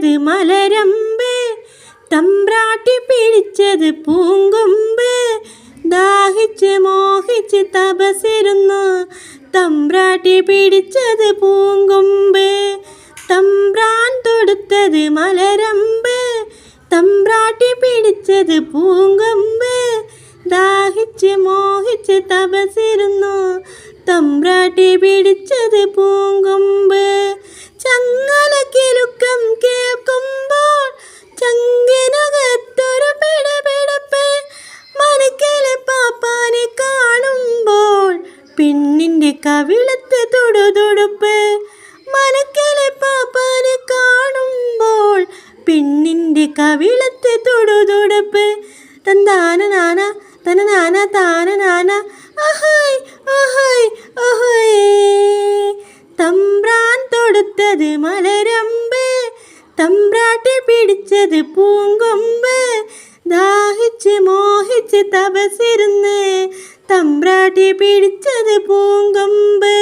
തൊടുത്തത് മലരമ്പ്, തമ്പ്രാട്ടി പിടിച്ചത് പൂങ്കൊമ്പ്. ദാഹിച്ച് മോഹിച്ച് തപസിരുന്നു, തമ്പ്രാട്ടി പിടിച്ചത് പൂങ്കൊമ്പ്. തമ്പ്രാൻ തൊടുത്തത് മലരമ്പ്, തമ്പ്രാട്ടി പിടിച്ചത് പൂങ്കൊമ്പ്. ദാഹിച്ച് മോഹിച്ച് തപസിരുന്നു, തമ്പ്രാട്ടി പിടിച്ചത് പൂങ്കൊമ്പ്. ചങ്ങലക്കിലുക്കം കേൾക്കുമ്പോൾ ചങ്കിനകത്തൊരു പിടപിടപ്പ്. മനക്കലെ പാപ്പാനെ കാണുമ്പോൾ പെണ്ണിൻ്റെ കവിളത്ത് തുടുതുടുപ്പ്. മനക്കലെ പാപ്പാനെ കാണുമ്പോൾ പെണ്ണിൻ്റെ കവിളത്ത് തുടുതുടുപ്പ്. തന്താന നാന തന നാന താന നാന അഹായ് അഹായ് അഹായ്. തമ്പ്രാൻ തൊടുത്തത് മലരമ്പ്, തമ്പ്രാട്ടി പിടിച്ചത് പൂങ്കൊമ്പ്. ദാഹിച്ച് മോഹിച്ച് തപസിരുന്ന്, തമ്പ്രാട്ടി പിടിച്ചത് പൂങ്കൊമ്പ്.